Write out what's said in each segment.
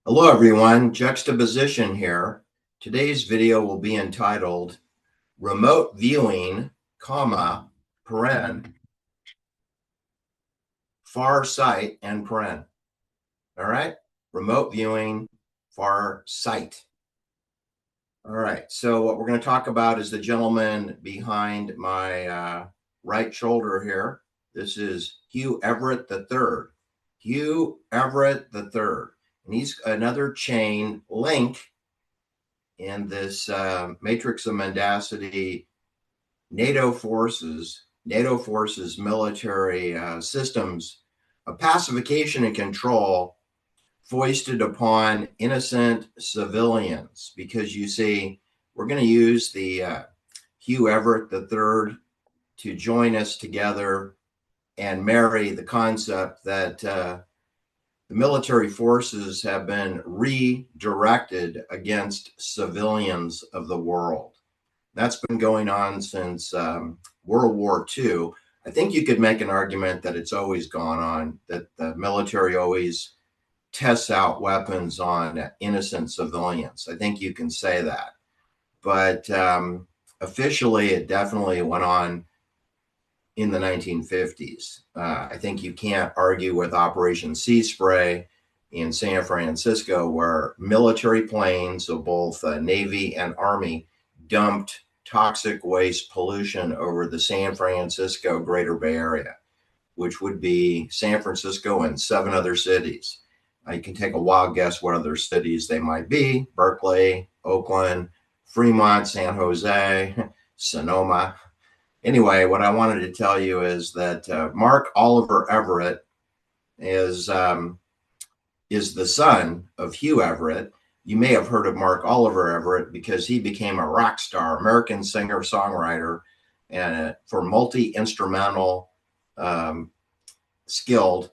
Hello everyone, Juxtaposition here. Today's video will be entitled Remote Viewing, paren, Farsight, and paren. All right, remote viewing, Farsight. All right, so what we're going to talk about is the gentleman behind my right shoulder here. This is Hugh Everett III. Hugh Everett III. And he's another chain link in this matrix of mendacity NATO forces military systems of pacification and control foisted upon innocent civilians. Because you see, we're going to use the Hugh Everett III to join us together and marry the concept that the military forces have been redirected against civilians of the world. That's been going on since World War II. I think you could make an argument that it's always gone on, that the military always tests out weapons on innocent civilians. I think you can say that. But officially, it definitely went on in the 1950s. I think you can't argue with Operation Sea Spray in San Francisco, where military planes of both Navy and Army dumped toxic waste pollution over the San Francisco Greater Bay Area, which would be San Francisco and 7 other cities. You can take a wild guess what other cities they might be: Berkeley, Oakland, Fremont, San Jose, Sonoma. Anyway, what I wanted to tell you is that Mark Oliver Everett is the son of Hugh Everett. You may have heard of Mark Oliver Everett because he became a rock star, American singer-songwriter, and for multi-instrumental skilled,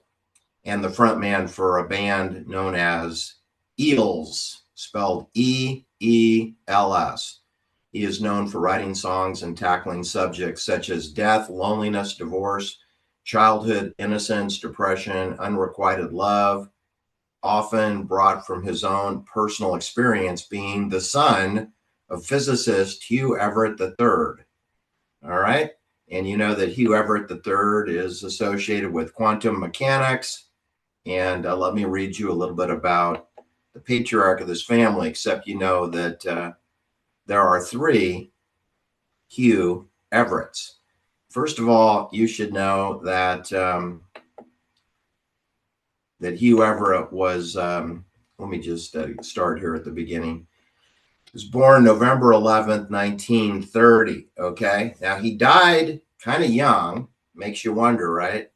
and the front man for a band known as Eels, spelled E-E-L-S. He is known for writing songs and tackling subjects such as death, loneliness, divorce, childhood innocence, depression, unrequited love, often brought from his own personal experience, being the son of physicist Hugh Everett III. All right. And you know that Hugh Everett III is associated with quantum mechanics. And let me read you a little bit about the patriarch of this family, except you know that there are 3 Hugh Everetts. First of all, you should know that that Hugh Everett was, let me just start here at the beginning. He was born November 11th, 1930, okay? Now, he died kind of young, makes you wonder, right?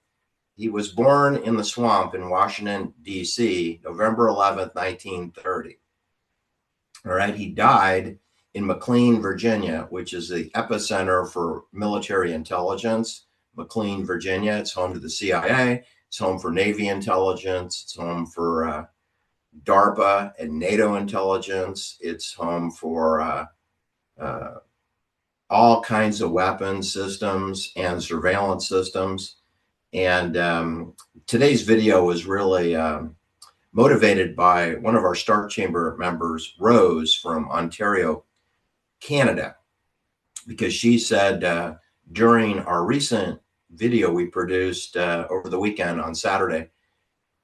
He was born in the swamp in Washington, D.C., November 11th, 1930. All right, he died in McLean, Virginia, which is the epicenter for military intelligence. McLean, Virginia, it's home to the CIA. It's home for Navy intelligence. It's home for DARPA and NATO intelligence. It's home for all kinds of weapons systems and surveillance systems. And today's video was really motivated by one of our Star Chamber members, Rose, from Ontario, Canada, because she said during our recent video we produced over the weekend on Saturday,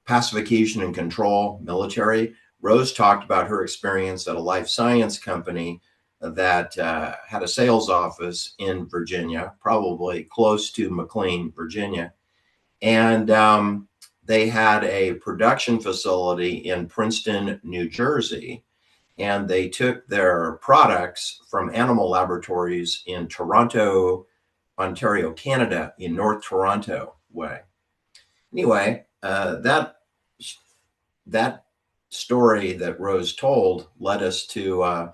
Pacification and Control Military, Rose talked about her experience at a life science company that had a sales office in Virginia, probably close to McLean, Virginia. And they had a production facility in Princeton, New Jersey, and they took their products from animal laboratories in Toronto, Ontario, Canada, in North Toronto way. Anyway, that story that Rose told led us to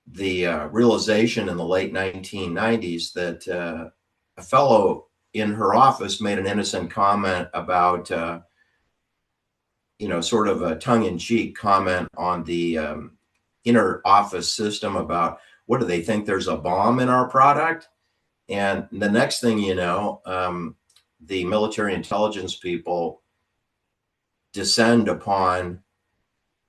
the realization in the late 1990s that a fellow in her office made an innocent comment about, sort of a tongue-in-cheek comment on the inner office system about, what do they think, there's a bomb in our product? And the next thing you know, the military intelligence people descend upon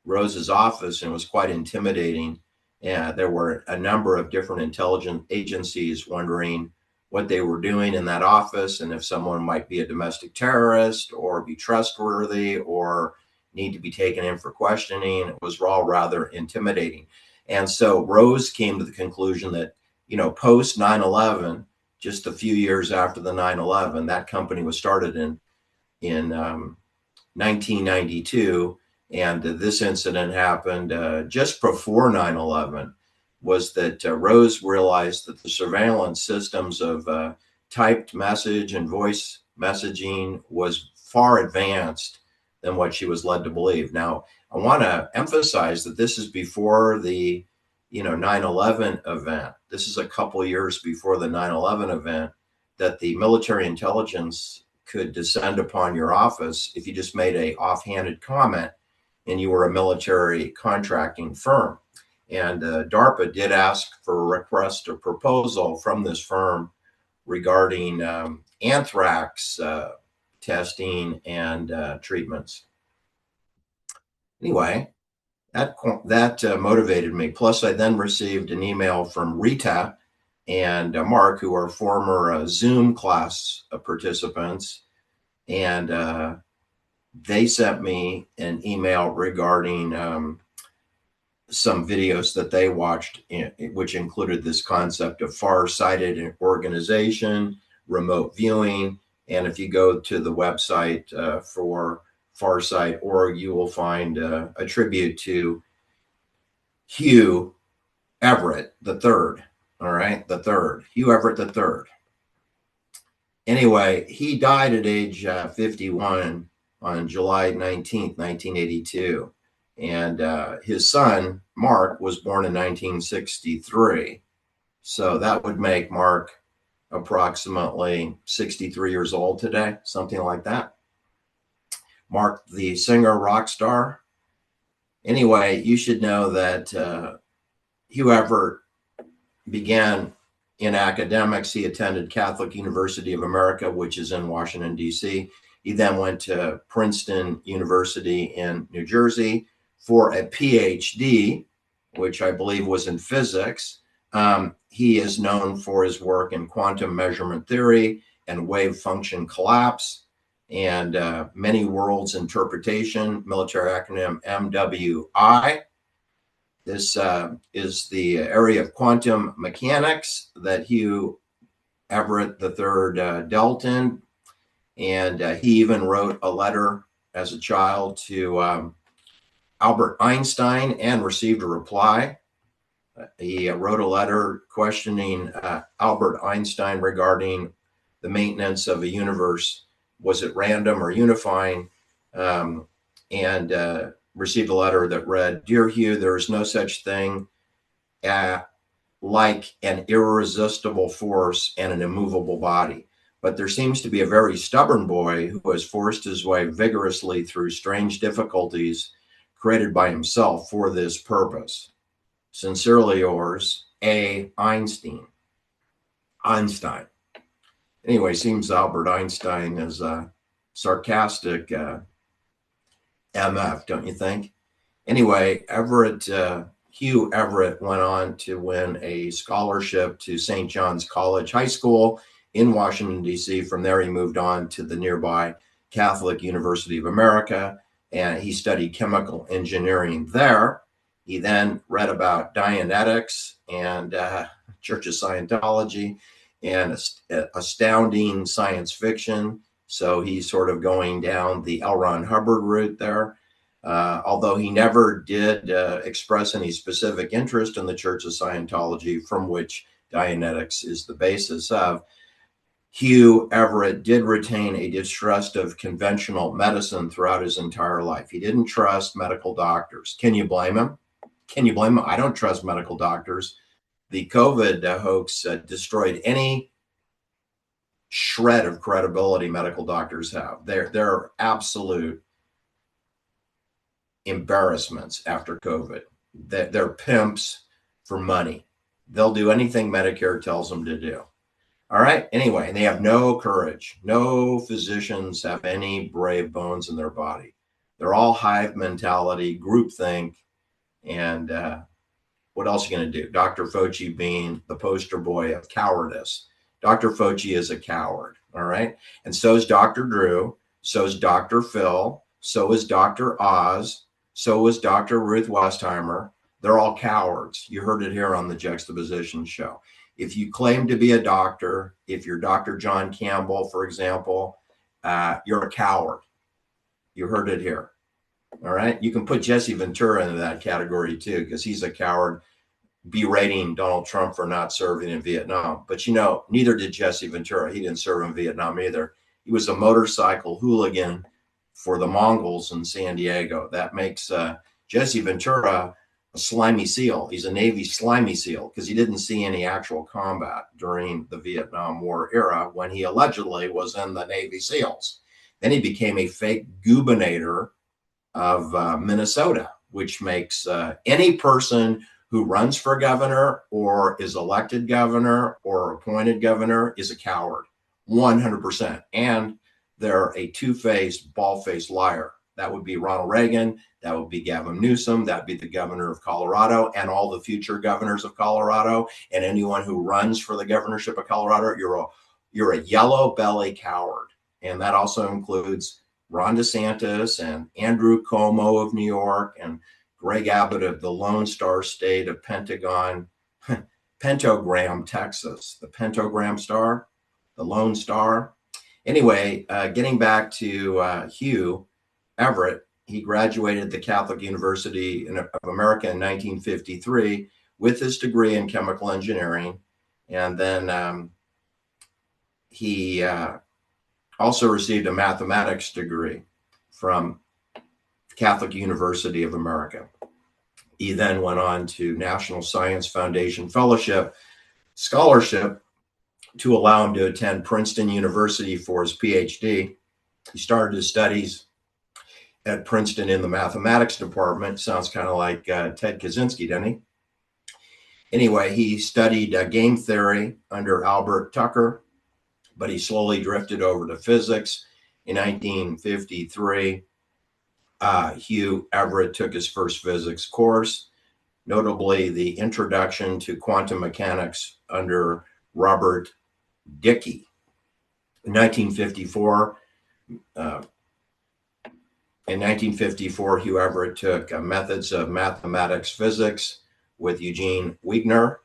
Rose's office, and it was quite intimidating. And there were a number of different intelligence agencies wondering what they were doing in that office, and if someone might be a domestic terrorist or be trustworthy or need to be taken in for questioning. It was all rather intimidating. And so Rose came to the conclusion that, post 9/11, just a few years after the 9/11, that company was started in 1992, and this incident happened just before 9/11. Was that Rose realized that the surveillance systems of typed message and voice messaging was far advanced than what she was led to believe. Now, I want to emphasize that this is before the 9/11 event. This is a couple years before the 9/11 event, that the military intelligence could descend upon your office if you just made a offhanded comment and you were a military contracting firm. And DARPA did ask for a request or proposal from this firm regarding anthrax testing and treatments. Anyway, that motivated me. Plus, I then received an email from Rita and Mark, who are former Zoom class participants, and they sent me an email regarding some videos that they watched, which included this concept of far-sighted organization, remote viewing. And if you go to the website for Farsight.org, you will find a tribute to Hugh Everett III. All right, the third, Hugh Everett III. Anyway, he died at age 51 on July 19th, 1982. And his son, Mark, was born in 1963. So that would make Mark approximately 63 years old today, something like that. Mark, the singer, rock star. Anyway, you should know that Hugh Everett began in academics. He attended Catholic University of America, which is in Washington, D.C. He then went to Princeton University in New Jersey for a PhD, which I believe was in physics. He is known for his work in quantum measurement theory and wave function collapse and many worlds interpretation, military acronym MWI. This is the area of quantum mechanics that Hugh Everett III dealt in. And he even wrote a letter as a child to Albert Einstein and received a reply. He wrote a letter questioning Albert Einstein regarding the maintenance of a universe. Was it random or unifying? And received a letter that read, "Dear Hugh, there is no such thing like an irresistible force and an immovable body. But there seems to be a very stubborn boy who has forced his way vigorously through strange difficulties created by himself for this purpose. Sincerely yours, A. Einstein." Einstein. Anyway, seems Albert Einstein is a sarcastic MF, don't you think? Anyway, Hugh Everett went on to win a scholarship to St. John's College High School in Washington, D.C. From there, he moved on to the nearby Catholic University of America, and he studied chemical engineering there. He then read about Dianetics and Church of Scientology and astounding science fiction. So he's sort of going down the L. Ron Hubbard route there. Although he never did express any specific interest in the Church of Scientology, from which Dianetics is the basis of, Hugh Everett did retain a distrust of conventional medicine throughout his entire life. He didn't trust medical doctors. Can you blame him? Can you blame him? I don't trust medical doctors. The COVID hoax destroyed any shred of credibility medical doctors have. They're absolute embarrassments after COVID. They're pimps for money. They'll do anything Medicare tells them to do. All right. Anyway, and they have no courage. No physicians have any brave bones in their body. They're all hive mentality, groupthink, and what else are you going to do? Dr. Fauci being the poster boy of cowardice. Dr. Fauci is a coward, all right? And so is Dr. Drew, so is Dr. Phil, so is Dr. Oz, so is Dr. Ruth Westheimer. They're all cowards. You heard it here on the Juxtaposition Show. If you claim to be a doctor, if you're Dr. John Campbell, for example, you're a coward. You heard it here. All right. You can put Jesse Ventura into that category too, because he's a coward, berating Donald Trump for not serving in Vietnam. But, you know, neither did Jesse Ventura. He didn't serve in Vietnam either. He was a motorcycle hooligan for the Mongols in San Diego. That makes Jesse Ventura a slimy seal. He's a Navy slimy seal because he didn't see any actual combat during the Vietnam War era when he allegedly was in the Navy SEALs. Then he became a fake gubernator of Minnesota, which makes any person who runs for governor or is elected governor or appointed governor is a coward, 100%. And they're a two-faced, bald-faced liar. That would be Ronald Reagan. That would be Gavin Newsom. That would be the governor of Colorado and all the future governors of Colorado. And anyone who runs for the governorship of Colorado, you're a yellow belly coward. And that also includes Ron DeSantis and Andrew Cuomo of New York and Greg Abbott of the Lone Star State of Pentagon, Pentagram, Texas, the Pentagram Star, the Lone Star. Anyway, getting back to Hugh Everett, he graduated the Catholic University of America in 1953 with his degree in chemical engineering. And then he also received a mathematics degree from Catholic University of America. He then went on to National Science Foundation Fellowship Scholarship to allow him to attend Princeton University for his PhD. He started his studies at Princeton in the mathematics department. Sounds kind of like Ted Kaczynski, doesn't he? Anyway, he studied game theory under Albert Tucker, but he slowly drifted over to physics. In 1953, Hugh Everett took his first physics course, notably the Introduction to Quantum Mechanics under Robert Dicke. In 1954, Hugh Everett took Methods of Mathematics Physics with Eugene Wigner.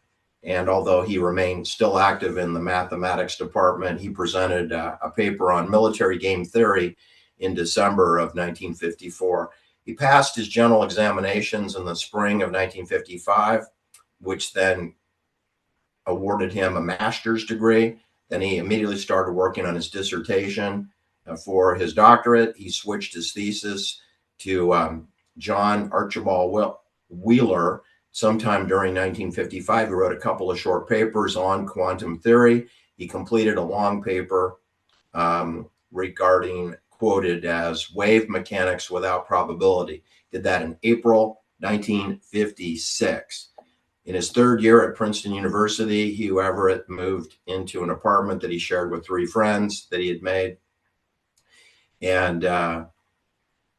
And although he remained still active in the mathematics department, he presented a paper on military game theory in December of 1954. He passed his general examinations in the spring of 1955, which then awarded him a master's degree. Then he immediately started working on his dissertation for his doctorate. He switched his thesis to John Archibald Wheeler. Sometime during 1955, he wrote a couple of short papers on quantum theory. He completed a long paper regarding, quoted as, wave mechanics without probability. Did that in April 1956. In his third year at Princeton University, Hugh Everett moved into an apartment that he shared with three friends that he had made. And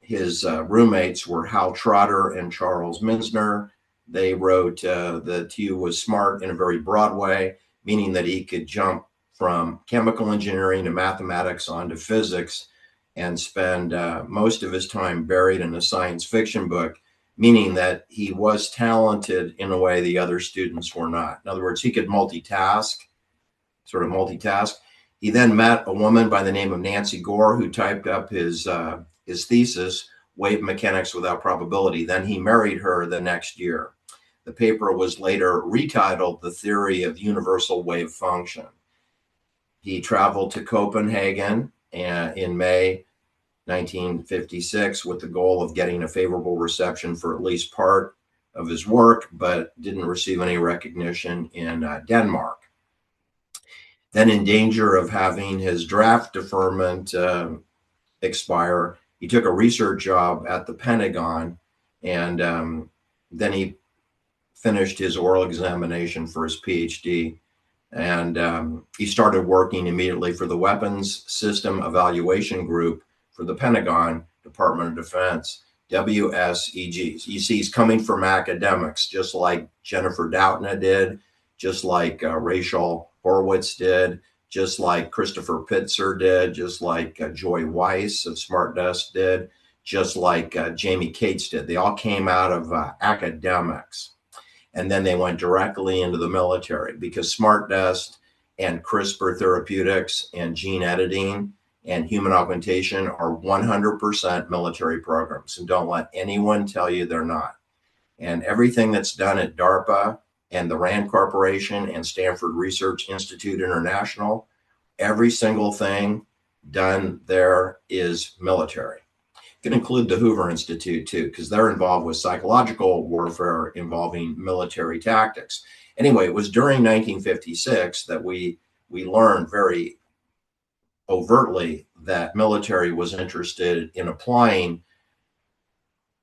his roommates were Hal Trotter and Charles Misner. They wrote that Hugh was smart in a very broad way, meaning that he could jump from chemical engineering to mathematics onto physics and spend most of his time buried in a science fiction book, meaning that he was talented in a way the other students were not. In other words, he could multitask. He then met a woman by the name of Nancy Gore, who typed up his thesis, Wave Mechanics Without Probability. Then he married her the next year. The paper was later retitled The Theory of Universal Wave Function. He traveled to Copenhagen in May 1956 with the goal of getting a favorable reception for at least part of his work, but didn't receive any recognition in Denmark. Then, in danger of having his draft deferment expire, he took a research job at the Pentagon, and then he finished his oral examination for his PhD. And he started working immediately for the Weapons System Evaluation Group for the Pentagon, Department of Defense, WSEGs. You see, he's coming from academics, just like Jennifer Doudna did, just like Rachel Horowitz did, just like Christopher Pitzer did, just like Joy Weiss of Smart Dust did, just like Jamie Cates did. They all came out of academics. And then they went directly into the military, because Smart Dust and CRISPR therapeutics and gene editing and human augmentation are 100% military programs. And don't let anyone tell you they're not. And everything that's done at DARPA and the RAND Corporation and Stanford Research Institute International, every single thing done there is military. You can include the Hoover Institute too, because they're involved with psychological warfare involving military tactics. Anyway, it was during 1956 that we learned very overtly that military was interested in applying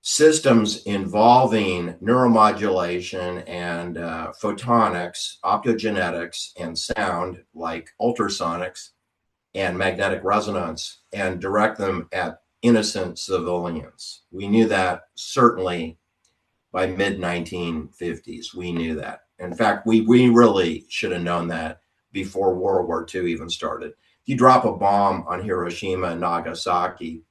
systems involving neuromodulation and photonics, optogenetics, and sound, like ultrasonics and magnetic resonance, and direct them at innocent civilians. We knew that certainly by mid-1950s. We knew that. In fact, we really should have known that before World War II even started. If you drop a bomb on Hiroshima and Nagasaki,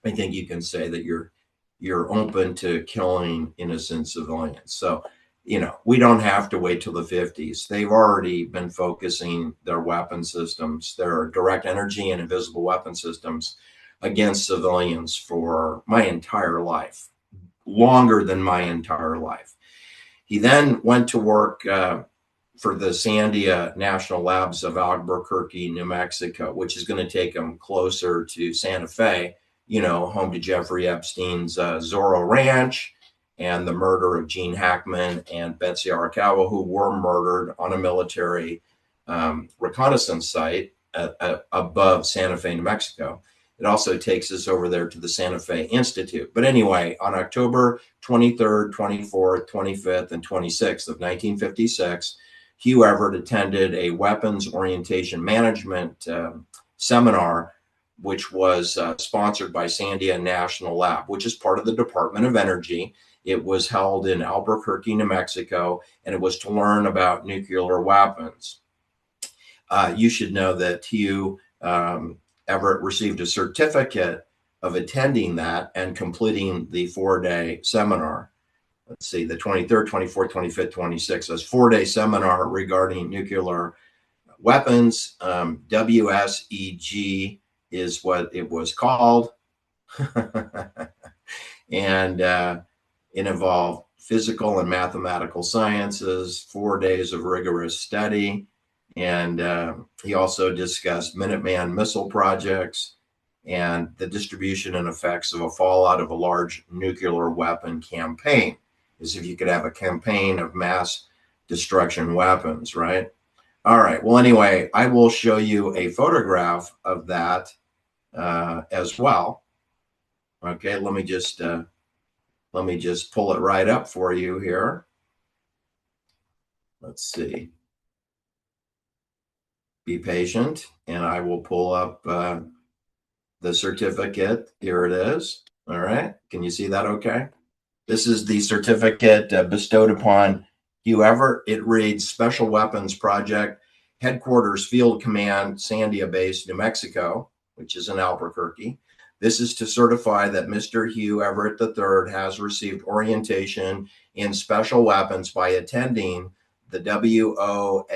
I think you can say that you're open to killing innocent civilians. So, you know, we don't have to wait till the 50s. They've already been focusing their weapon systems, their direct energy and invisible weapon systems, against civilians for my entire life, longer than my entire life. He then went to work for the Sandia National Labs of Albuquerque, New Mexico, which is going to take him closer to Santa Fe, you know, home to Jeffrey Epstein's Zorro Ranch and the murder of Gene Hackman and Betsy Arakawa, who were murdered on a military reconnaissance site above Santa Fe, New Mexico. It also takes us over there to the Santa Fe Institute. But anyway, on October 23rd, 24th, 25th, and 26th of 1956, Hugh Everett attended a weapons orientation management seminar, which was sponsored by Sandia National Lab, which is part of the Department of Energy. It was held in Albuquerque, New Mexico, and it was to learn about nuclear weapons. You should know that Hugh Everett received a certificate of attending that and completing the 4-day seminar. Let's see, the 23rd, 24th, 25th, 26th. So it's 4-day seminar regarding nuclear weapons. WSEG is what it was called. And it involved physical and mathematical sciences, 4 days of rigorous study. And he also discussed Minuteman missile projects and the distribution and effects of a fallout of a large nuclear weapon campaign, as if you could have a campaign of mass destruction weapons, right? All right. Well, anyway, I will show you a photograph of that as well. Okay, let me just pull it right up for you here. Let's see. Be patient, and I will pull up the certificate. Here it is. All right. Can you see that okay? This is the certificate bestowed upon Hugh Everett. It reads Special Weapons Project, Headquarters Field Command, Sandia Base, New Mexico, which is in Albuquerque. This is to certify that Mr. Hugh Everett III has received orientation in special weapons by attending the WOAC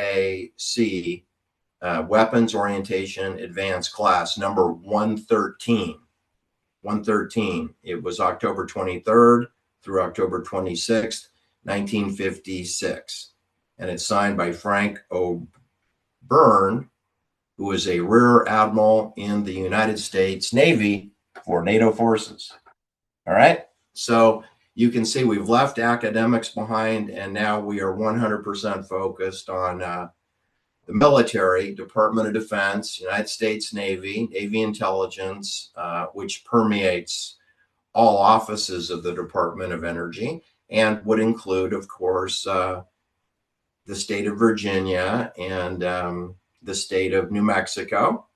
Weapons Orientation Advanced Class number 113. 113. It was October 23rd through October 26th, 1956. And it's signed by Frank O'Byrne, who is a Rear Admiral in the United States Navy for NATO forces. All right. So you can see we've left academics behind, and now we are 100% focused on the military, Department of Defense, United States Navy, Navy intelligence, which permeates all offices of the Department of Energy, and would include, of course, the state of Virginia and the state of New Mexico.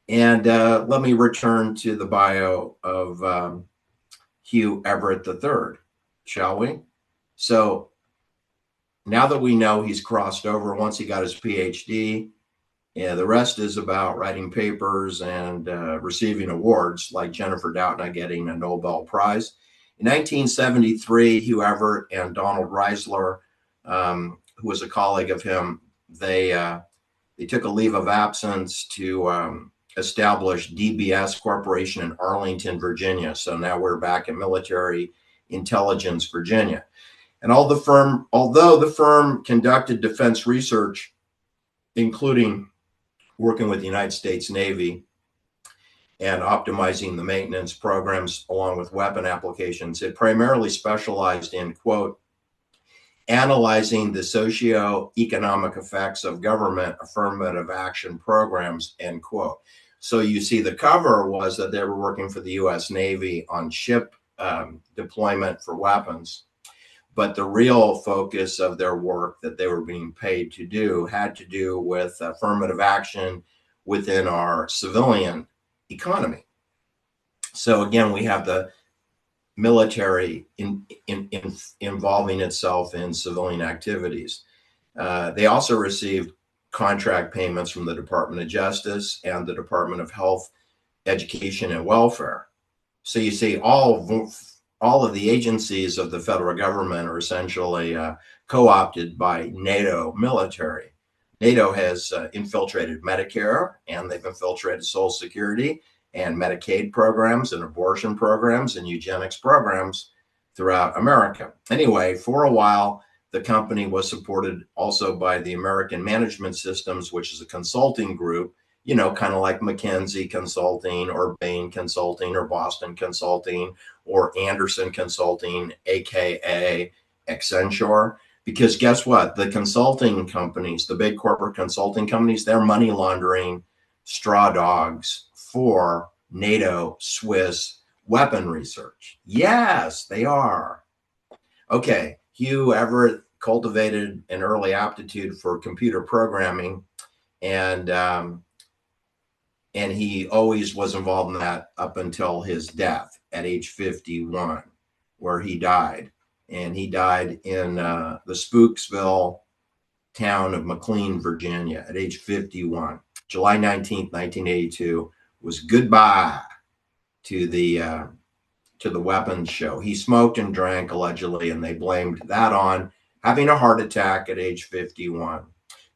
And let me return to the bio of Hugh Everett III, shall we? So now that we know he's crossed over, once he got his PhD, yeah, the rest is about writing papers and receiving awards, like Jennifer Doudna getting a Nobel Prize. In 1973, Hugh Everett and Donald Reisler, who was a colleague of him, they took a leave of absence to establish DBS Corporation in Arlington, Virginia. So now we're back in military intelligence, Virginia. And although the firm conducted defense research, including working with the United States Navy and optimizing the maintenance programs along with weapon applications, it primarily specialized in, quote, analyzing the socio-economic effects of government affirmative action programs, end quote. So you see the cover was that they were working for the U.S. Navy on ship deployment for weapons. But the real focus of their work that they were being paid to do had to do with affirmative action within our civilian economy. So again, we have the military involving itself in civilian activities. They also received contract payments from the Department of Justice and the Department of Health, Education, and Welfare. So you see all of the agencies of the federal government are essentially co-opted by NATO military. NATO has infiltrated Medicare, and they've infiltrated Social Security and Medicaid programs and abortion programs and eugenics programs throughout America. Anyway, for a while, the company was supported also by the American Management Systems, which is a consulting group, you know, kind of like McKinsey Consulting or Bain Consulting or Boston Consulting or Anderson Consulting, aka Accenture. Because guess what? The consulting companies, the big corporate consulting companies, they're money laundering straw dogs for NATO Swiss weapon research. Yes, they are. Okay, Hugh Everett cultivated an early aptitude for computer programming, and he always was involved in that up until his death at age 51, where he died. And he died in the Spooksville town of McLean, Virginia at age 51. July 19th, 1982 was goodbye to the weapons show. He smoked and drank allegedly, and they blamed that on having a heart attack at age 51.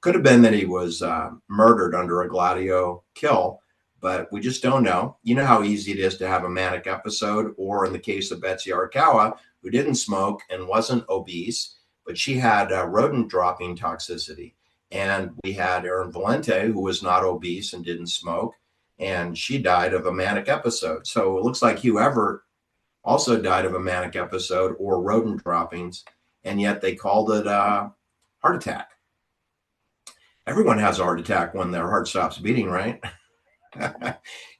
Could have been that he was murdered under a Gladio kill, but we just don't know. You know how easy it is to have a manic episode, or in the case of Betsy Arakawa, who didn't smoke and wasn't obese, but she had rodent dropping toxicity. And we had Erin Valente, who was not obese and didn't smoke, and she died of a manic episode. So it looks like Hugh Everett also died of a manic episode or rodent droppings, and yet they called it a heart attack. Everyone has a heart attack when their heart stops beating, right?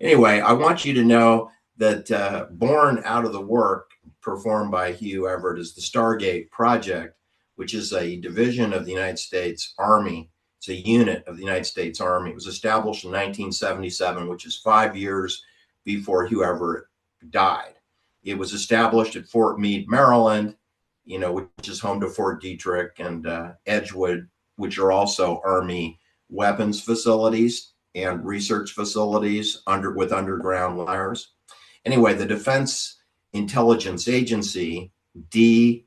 Anyway, I want you to know that born out of the work performed by Hugh Everett is the Stargate Project, which is a division of the United States Army. It's a unit of the United States Army. It was established in 1977, which is 5 years before Hugh Everett died. It was established at Fort Meade, Maryland, you know, which is home to Fort Detrick and Edgewood, which are also Army weapons facilities and research facilities with underground layers. Anyway, the Defense Intelligence Agency, DIA,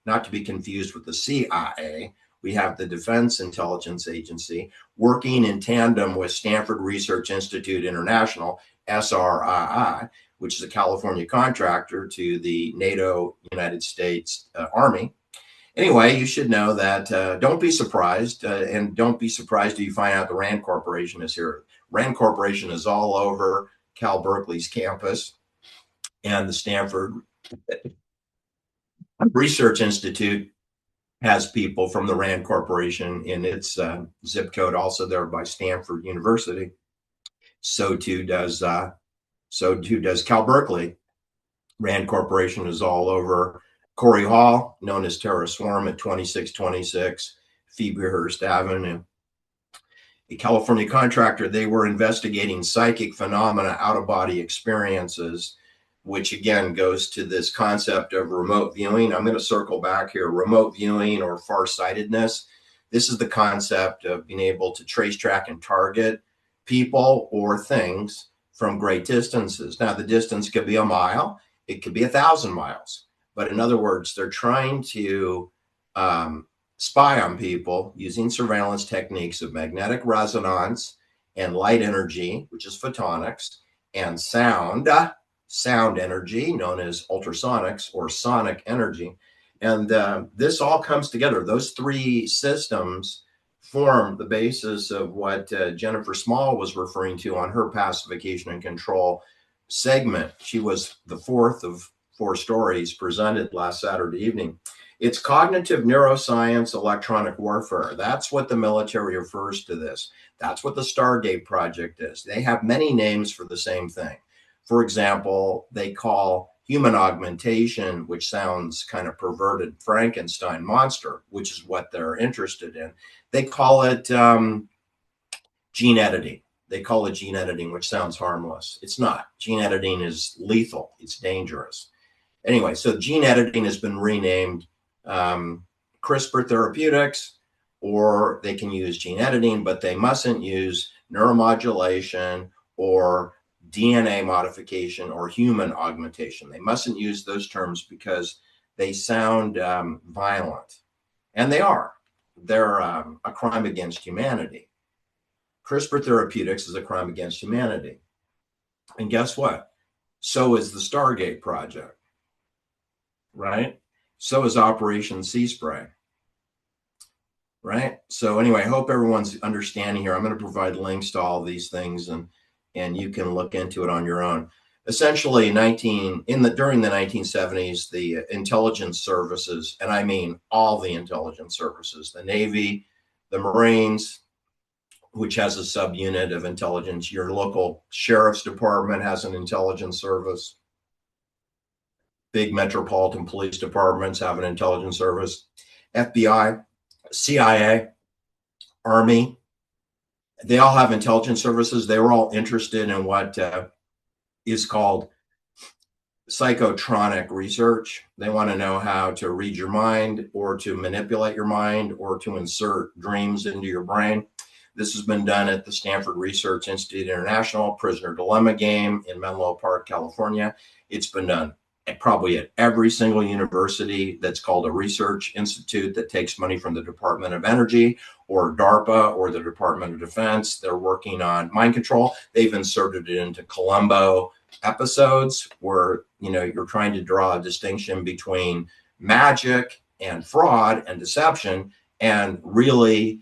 not to be confused with the CIA, we have the Defense Intelligence Agency working in tandem with Stanford Research Institute International, SRII, which is a California contractor to the NATO United States Army. Anyway, you should know that don't be surprised, and don't be surprised if you find out the RAND Corporation is here. RAND Corporation is all over Cal Berkeley's campus, and the Stanford Research Institute has people from the RAND Corporation in its zip code, also there by Stanford University. So too does Cal Berkeley. RAND Corporation is all over Corey Hall, known as Terra Swarm at 2626 Phoebe Hearst Avenue. a California contractor. They were investigating psychic phenomena, out-of-body experiences, which again goes to this concept of remote viewing. I'm going to circle back here. Remote viewing or farsightedness. This is the concept of being able to trace, track, and target people or things from great distances. Now, the distance could be a mile, it could be 1,000 miles. But in other words, they're trying to spy on people using surveillance techniques of magnetic resonance and light energy, which is photonics, and sound energy, known as ultrasonics or sonic energy. And this all comes together. Those three systems form the basis of what Jennifer Small was referring to on her pacification and control segment. She was the fourth of 4 stories presented last Saturday evening. It's cognitive neuroscience, electronic warfare. That's what the military refers to this. That's what the Stargate project is. They have many names for the same thing. For example, they call human augmentation, which sounds kind of perverted, Frankenstein monster, which is what they're interested in. They call it gene editing. They call it gene editing, which sounds harmless. It's not. Gene editing is lethal. It's dangerous. Anyway, so gene editing has been renamed CRISPR therapeutics, or they can use gene editing, but they mustn't use neuromodulation or DNA modification or human augmentation. They mustn't use those terms because they sound violent. And they are. They're a crime against humanity. CRISPR therapeutics is a crime against humanity. And guess what? So is the Stargate project, right? So is Operation Sea Spray, right? So anyway, I hope everyone's understanding here. I'm going to provide links to all these things, and you can look into it on your own. Essentially, during the 1970s, the intelligence services, and I mean all the intelligence services, the Navy, the Marines, which has a subunit of intelligence. Your local sheriff's department has an intelligence service. Big metropolitan police departments have an intelligence service. FBI, CIA, Army, they all have intelligence services. They were all interested in what is called psychotronic research. They want to know how to read your mind or to manipulate your mind or to insert dreams into your brain. This has been done at the Stanford Research Institute International Prisoner Dilemma game in Menlo Park, California. It's been done probably at every single university that's called a research institute that takes money from the Department of Energy or DARPA or the Department of Defense. They're working on mind control. They've inserted it into Columbo episodes where, you're trying to draw a distinction between magic and fraud and deception and really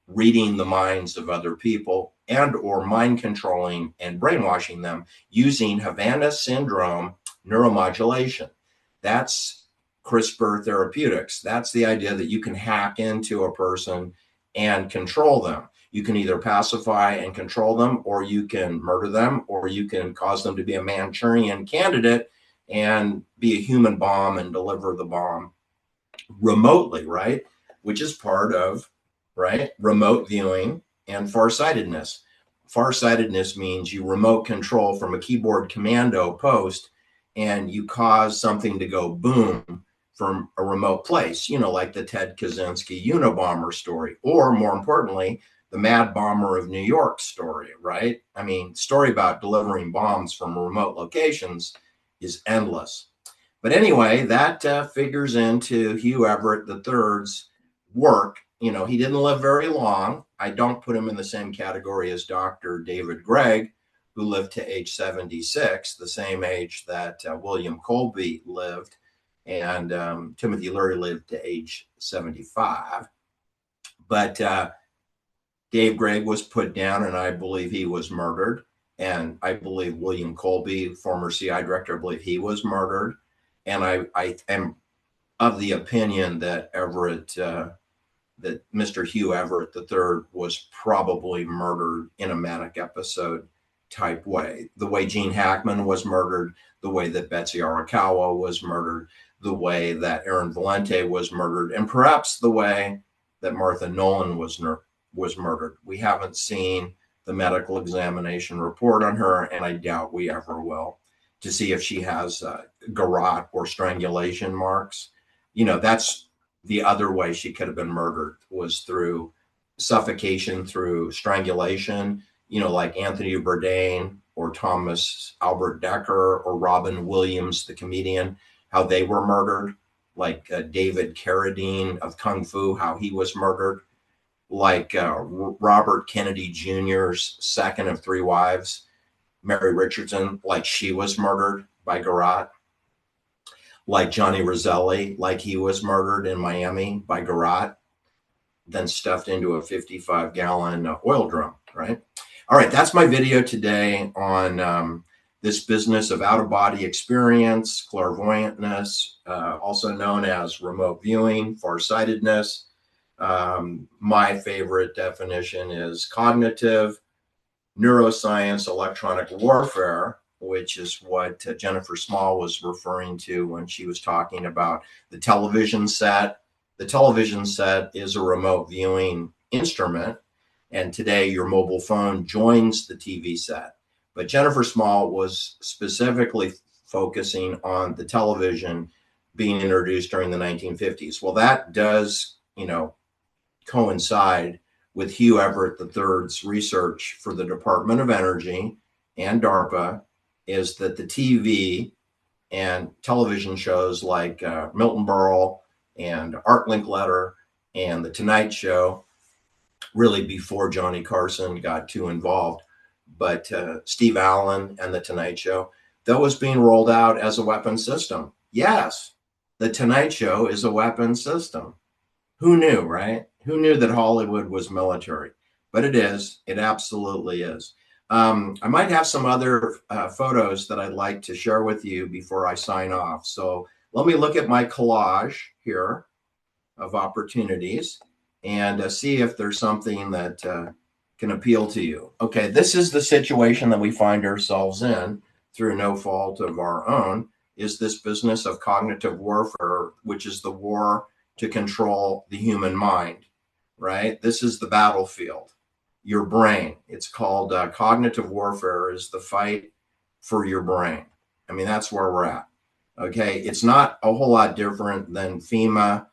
reading the minds of other people and or mind controlling and brainwashing them using Havana syndrome neuromodulation. That's CRISPR therapeutics. That's the idea that you can hack into a person and control them. You can either pacify and control them, or you can murder them, or you can cause them to be a Manchurian candidate and be a human bomb and deliver the bomb remotely, right? Which is part of, right, remote viewing and farsightedness. Farsightedness means you remote control from a keyboard commando post and you cause something to go boom from a remote place, like the Ted Kaczynski Unabomber story, or more importantly, the Mad Bomber of New York story, right? I mean, story about delivering bombs from remote locations is endless. But anyway, that figures into Hugh Everett III's work. He didn't live very long. I don't put him in the same category as Dr. David Gregg, who lived to age 76, the same age that William Colby lived, and Timothy Leary lived to age 75. But Dave Gregg was put down, and I believe he was murdered. And I believe William Colby, former CI director, I believe he was murdered. And I am of the opinion that that Mr. Hugh Everett III was probably murdered in a manic episode type way. The way Gene Hackman was murdered, the way that Betsy Arakawa was murdered, the way that Aaron Valente was murdered, and perhaps the way that Martha Nolan was was murdered. We haven't seen the medical examination report on her, and I doubt we ever will, to see if she has garrote or strangulation marks. You know, that's the other way she could have been murdered, was through suffocation through strangulation, you know, like Anthony Bourdain or Thomas Albert Decker or Robin Williams, the comedian, how they were murdered, like David Carradine of Kung Fu, how he was murdered, like Robert Kennedy Jr.'s second of three wives, Mary Richardson, like she was murdered by garrote, like Johnny Roselli, like he was murdered in Miami by garrote, then stuffed into a 55-gallon oil drum, right? All right, that's my video today on this business of out-of-body experience, clairvoyantness, also known as remote viewing, farsightedness. My favorite definition is cognitive neuroscience electronic warfare, which is what Jennifer Small was referring to when she was talking about the television set. The television set is a remote viewing instrument, and today your mobile phone joins the TV set. But Jennifer Small was specifically focusing on the television being introduced during the 1950s. Well, that does, you know, coincide with Hugh Everett III's research for the Department of Energy and DARPA, is that the TV and television shows like Milton Berle and Art Linkletter and The Tonight Show, really before Johnny Carson got too involved, but Steve Allen and The Tonight Show, that was being rolled out as a weapon system. Yes, The Tonight Show is a weapon system. Who knew, right? Who knew that Hollywood was military? But it is. It absolutely is. I might have some other photos that I'd like to share with you before I sign off. So let me look at my collage here of opportunities and see if there's something that can appeal to you. Okay, this is the situation that we find ourselves in through no fault of our own, is this business of cognitive warfare, which is the war to control the human mind, right? This is the battlefield, your brain. It's called cognitive warfare, is the fight for your brain. I mean, that's where we're at. Okay, it's not a whole lot different than FEMA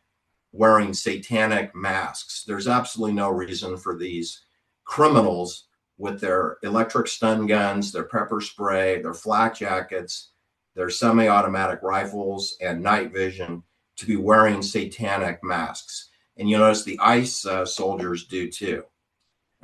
wearing satanic masks. There's absolutely no reason for these criminals with their electric stun guns, their pepper spray, their flak jackets, their semi-automatic rifles, and night vision to be wearing satanic masks. And you notice the ICE soldiers do too.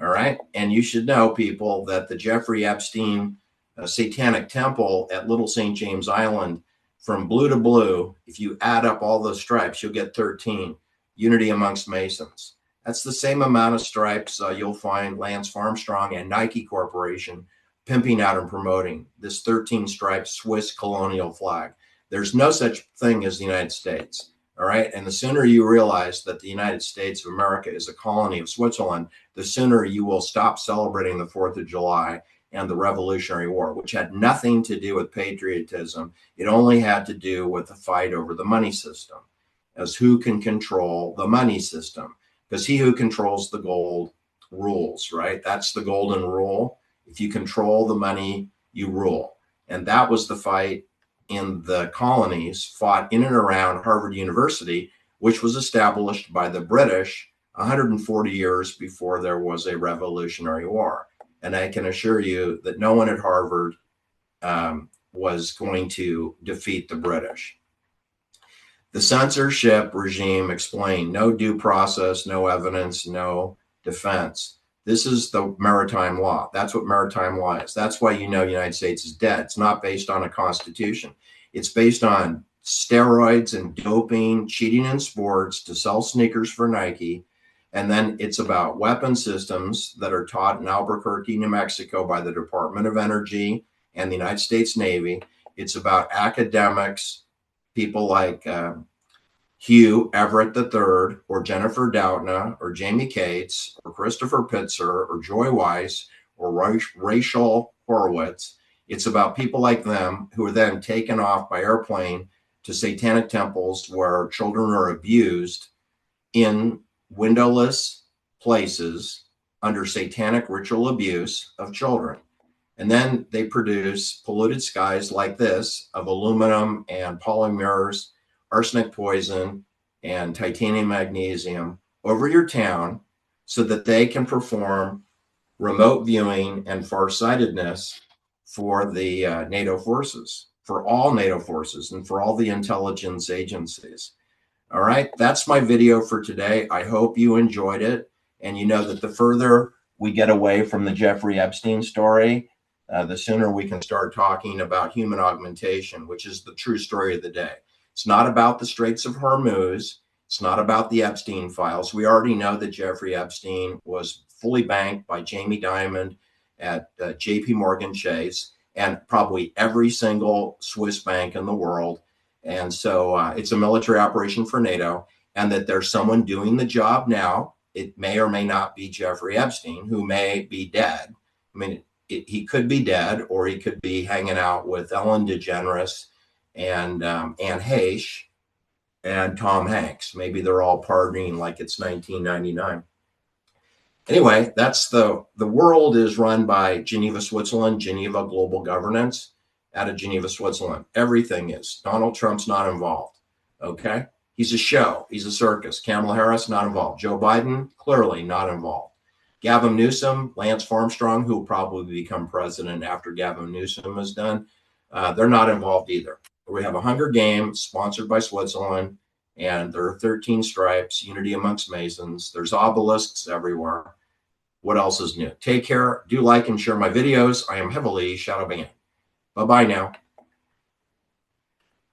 All right. And you should know, people, that the Jeffrey Epstein Satanic Temple at Little St. James Island, from blue to blue, if you add up all those stripes, you'll get 13. Unity amongst Masons. That's the same amount of stripes you'll find Lance Armstrong and Nike Corporation pimping out and promoting this 13-striped Swiss colonial flag. There's no such thing as the United States. All right. And the sooner you realize that the United States of America is a colony of Switzerland, the sooner you will stop celebrating the 4th of July and the Revolutionary War, which had nothing to do with patriotism. It only had to do with the fight over the money system, as who can control the money system, because he who controls the gold rules, right? That's the golden rule. If you control the money, you rule. And that was the fight in the colonies, fought in and around Harvard University, which was established by the British 140 years before there was a Revolutionary War. And I can assure you that no one at Harvard was going to defeat the British. The censorship regime explained no due process, no evidence, no defense. This is the maritime law. That's what maritime law is. That's why you know the United States is dead. It's not based on a constitution. It's based on steroids and doping, cheating in sports to sell sneakers for Nike. And then it's about weapon systems that are taught in Albuquerque, New Mexico by the Department of Energy and the United States Navy. It's about academics, people like Hugh Everett III or Jennifer Doudna or Jamie Cates or Christopher Pitzer or Joy Weiss or Rachel Horowitz. It's about people like them who are then taken off by airplane to satanic temples where children are abused in windowless places under satanic ritual abuse of children. And then they produce polluted skies like this of aluminum and polymers, arsenic poison, and titanium magnesium over your town so that they can perform remote viewing and farsightedness for the NATO forces, for all NATO forces, and for all the intelligence agencies. All right, that's my video for today. I hope you enjoyed it. And you know that the further we get away from the Jeffrey Epstein story, the sooner we can start talking about human augmentation, which is the true story of the day. It's not about the Straits of Hormuz. It's not about the Epstein files. We already know that Jeffrey Epstein was fully banked by Jamie Dimon at JP Morgan Chase and probably every single Swiss bank in the world. And so it's a military operation for NATO, and that there's someone doing the job now. It may or may not be Jeffrey Epstein, who may be dead. I mean, he could be dead, or he could be hanging out with Ellen DeGeneres and Anne Heche and Tom Hanks. Maybe they're all partying like it's 1999. Anyway, that's the world is run by Geneva, Switzerland, Geneva Global Governance out of Geneva, Switzerland. Everything is. Donald Trump's not involved. Okay? He's a show. He's a circus. Kamala Harris, not involved. Joe Biden, clearly not involved. Gavin Newsom, Lance Armstrong, who will probably become president after Gavin Newsom is done, they're not involved either. We have a Hunger Games sponsored by Switzerland, and there are 13 stripes, unity amongst Masons. There's obelisks everywhere. What else is new? Take care. Do like and share my videos. I am heavily shadow banned. Bye-bye now.